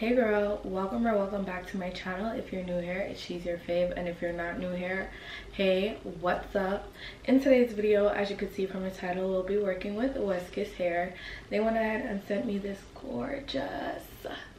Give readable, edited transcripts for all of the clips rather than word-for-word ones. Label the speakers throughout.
Speaker 1: Hey girl, welcome or welcome back to my channel. If you're new here, it's She's Your Fave, and if you're not new here, hey, what's up? In today's video, as you can see from the title, we'll be working with WestKiss hair. They went ahead and sent me this gorgeous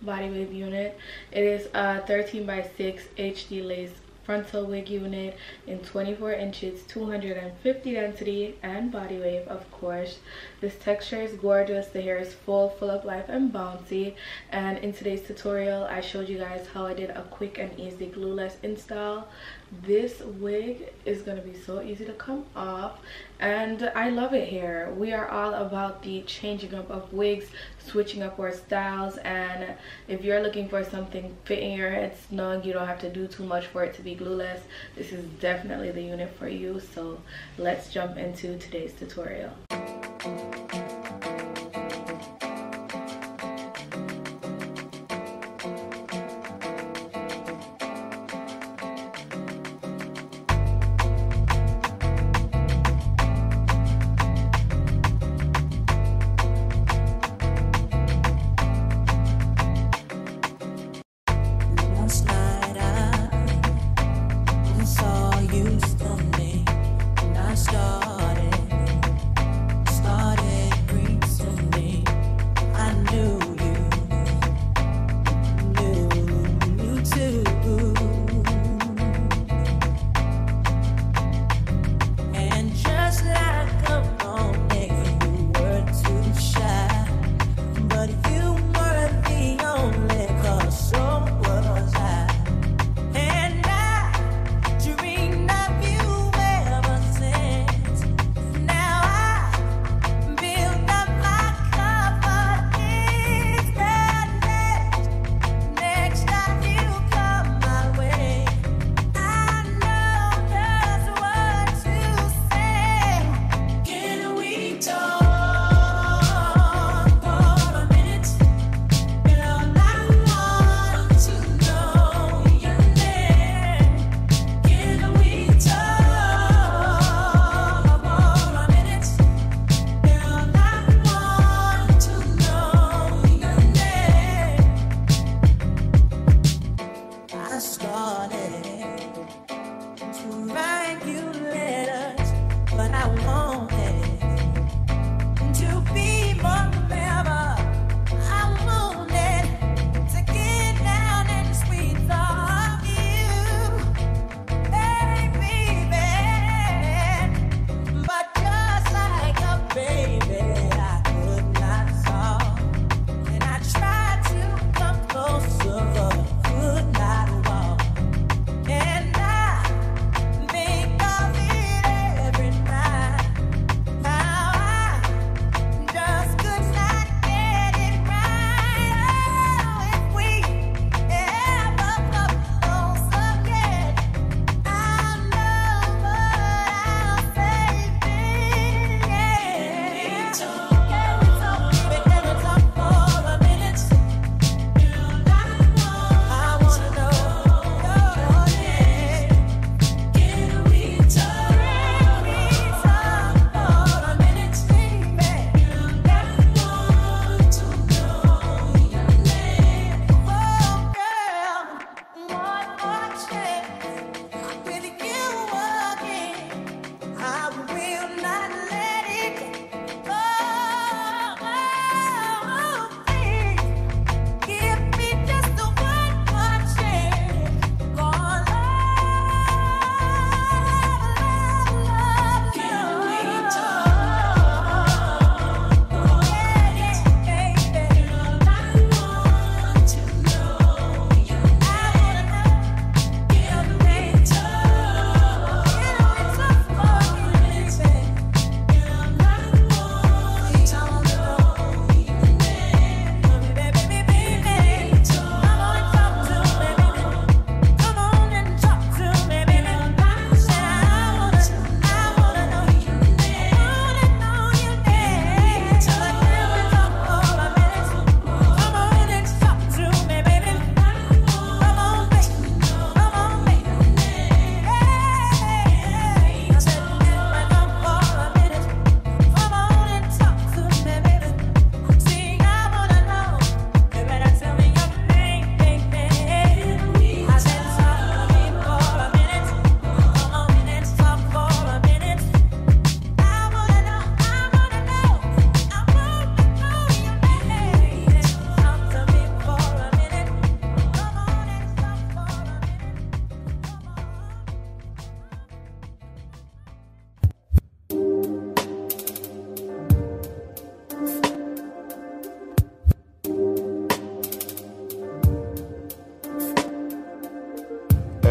Speaker 1: body wave unit. It is a 13 by 6 HD lace frontal wig unit in 24 inches, 250 density, and body wave, of course. This texture is gorgeous. The hair is full of life and bouncy. And in today's tutorial, I showed you guys how I did a quick and easy glueless install. This wig is gonna be so easy to come off, and I love it here. We are all about the changing up of wigs, switching up our styles, and if you're looking for something fitting your head snug, you don't have to do too much for it to be glueless, this is definitely the unit for you. So let's jump into today's tutorial.
Speaker 2: Started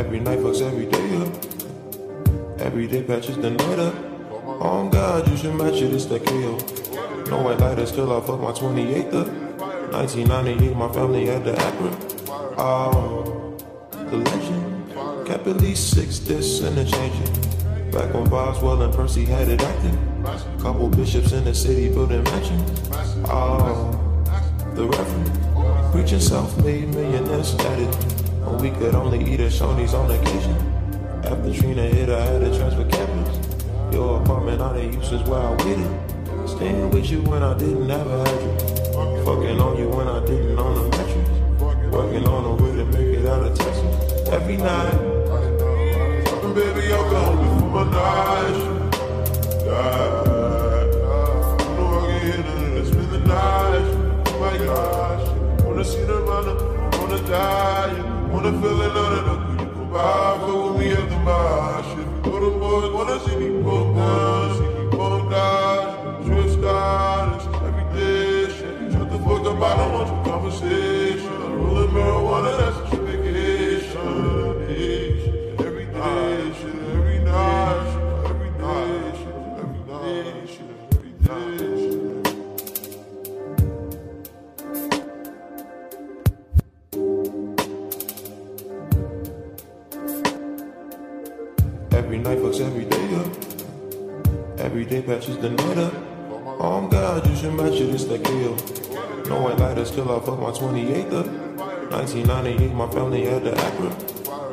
Speaker 2: Every night fucks every day up. Every day patches the night up. On God, you should match it, it's the KO. No white lighters till I fuck my 28th up. 1998, my family had the Acura. Oh, the legend. Kept at least 6 discs and a changing. Back when Boswell and Percy had it active. Couple bishops in the city building mansions. Oh, the reverend. Preaching self-made millionaire status. When we could only eat at Shoney's on occasion. After Trina hit, I had to transfer campus. Your apartment, I didn't use since where I waited. Staying with you when I didn't have a address. Fucking on you when I didn't own a mattress. Working on a way to make it out of Texas. Every night. Fucking baby, I'll go home before my night. You know I get in and spend the night. Oh my gosh. Wanna see the runner, wanna die. Wanna feel another look. You come by, fuck with me at the bar. Shit, all the boys wanna see me broke down. See me broke down. Trip stars, every day. Shit, shut the fuck up, I don't want your conversation. Rolling marijuana, that's a vacation. Every day, shit, every night. Shit, every day, shit, every day, shit, every day, shit. Every night fucks every day up. Every day patches the night up. On God, you should match it, it's that KO. No white lighters till I fuck my 28th up. 1998, my family had the Acura.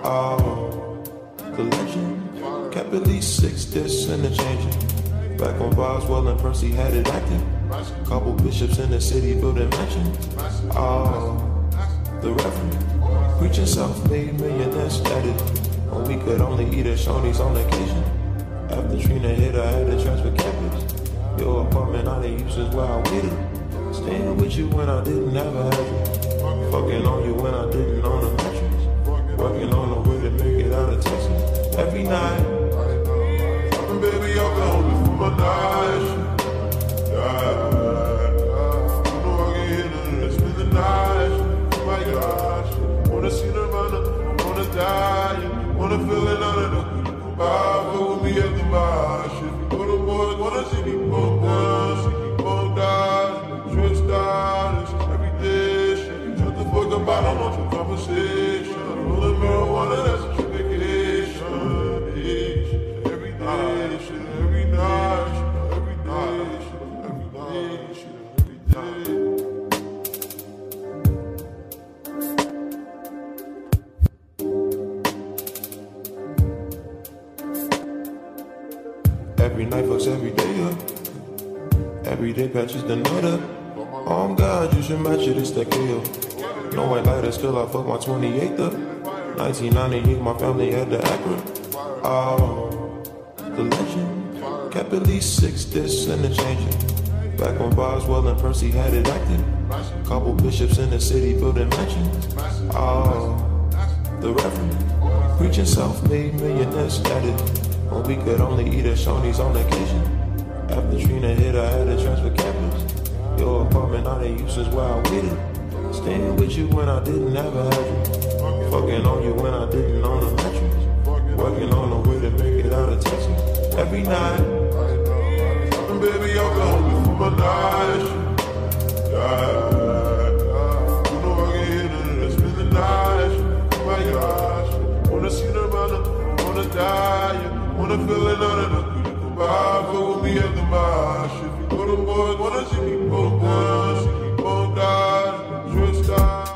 Speaker 2: Oh, the legend. Kept at least 6 discs and a changing. Back when Boswell and Percy had it active. Couple bishops in the city building mansions. Oh, the reverend. Preaching self-made millionaire status. When we could only eat at Shoney's on occasion. After Trina hit, I had to transfer campus. Your apartment, I didn't use since where I waited. Staying with you when I didn't have a address. Fucking on you when I didn't own a mattress. Working on a way to make it out of Texas. Every night. Fucking baby, I'll go home before my night. You know I get in and spend the night. Oh my gosh. Wanna see the runner, wanna die. Wanna feel another look. You come by, fuck with me at the bar. Shit, all the boys wanna see me broke down. See me broke down. Trip stars, every day. Shit, shut the fuck up, I don't want your conversation. Rolling marijuana, that's a vacation. Every day, shit, every night. Shit, every day, shit, every day, shit, every day. Every night fucks every day up. Every day patches the night up. On God, you should match it, it's that KO. No white lighters till I fuck my 28th up. 1998, my family had the Acura. Oh, the legend. Kept at least 6 discs and a changing. Back when Boswell and Percy had it active. Couple bishops in the city building mansions. Oh, the reverend. Preaching self-made millionaire status. When we could only eat at Shoney's on occasion. After Trina hit, I had to transfer campus. Your apartment, I didn't use since where I waited. Staying with you when I didn't have a address. Fucking on you when I didn't own a mattress. Working on a way to make it out of Texas. Every night. Fucking baby, I'll go home before my night. You know I get in and spend the night. Oh my gosh. Wanna see the runner, wanna die. Wanna feel another look. You come by, fuck with me at the bar. Shit, all the boys wanna see me broke down. See me broke down. Trip stars.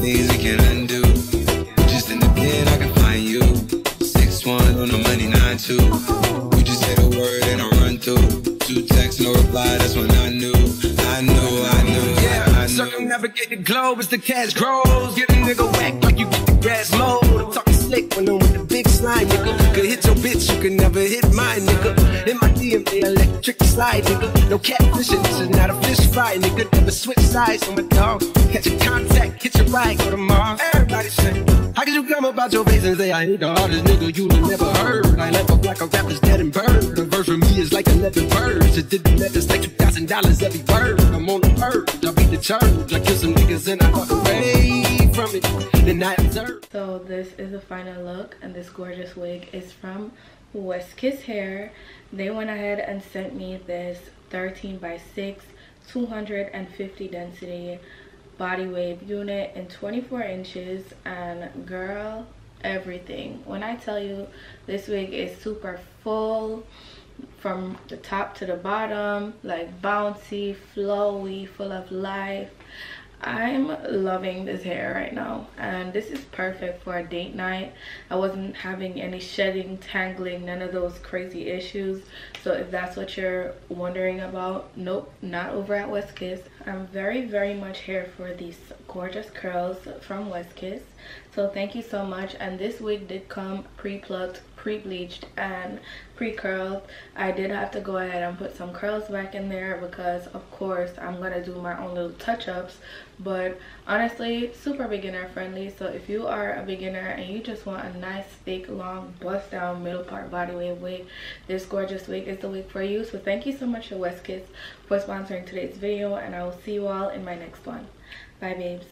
Speaker 3: things we can undo. Just in the pen, I can find you. 6'1" on the money. as the cash grows. Get a nigga whack like you get the grass mowed. I'm talking slick when I'm with the big slime, nigga. Could hit your bitch, you can never hit mine, nigga. In my DNA, electric slide, nigga. No catfishing, this is not a fish fry, nigga. Never switch sides on my dog. Catch a contact, hit your ride, go to Mars. Everybody say, how could you come about your face and say I ain't the hardest nigga you done never heard? I left up like a rapper's dead and bird. A verse from me is like 11 birds. It did the math, it's like $2,000 every word. I'm on the purge, I beat the church. I kill some niggas and I walk away from it. Then I observe.
Speaker 1: So this is the final look, and this gorgeous wig is from WestKiss Hair. They went ahead and sent me this 13x6 250 density body wave unit in 24 inches, and girl, everything. When I tell you this wig is super full from the top to the bottom, like bouncy, flowy, full of life. I'm loving this hair right now, and this is perfect for a date night. I wasn't having any shedding, tangling, none of those crazy issues. So if that's what you're wondering about, nope, not over at WestKiss. I'm very much here for these gorgeous curls from WestKiss. So thank you so much. And this wig did come pre-plucked, pre-bleached, and pre-curled. I did have to go ahead and put some curls back in there because of course I'm gonna do my own little touch-ups, but honestly super beginner friendly. So if you are a beginner and you just want a nice thick long bust down middle part body wave wig, this gorgeous wig is the wig for you. So thank you so much to WestKiss for sponsoring today's video, and I will see you all in my next one. Bye babes.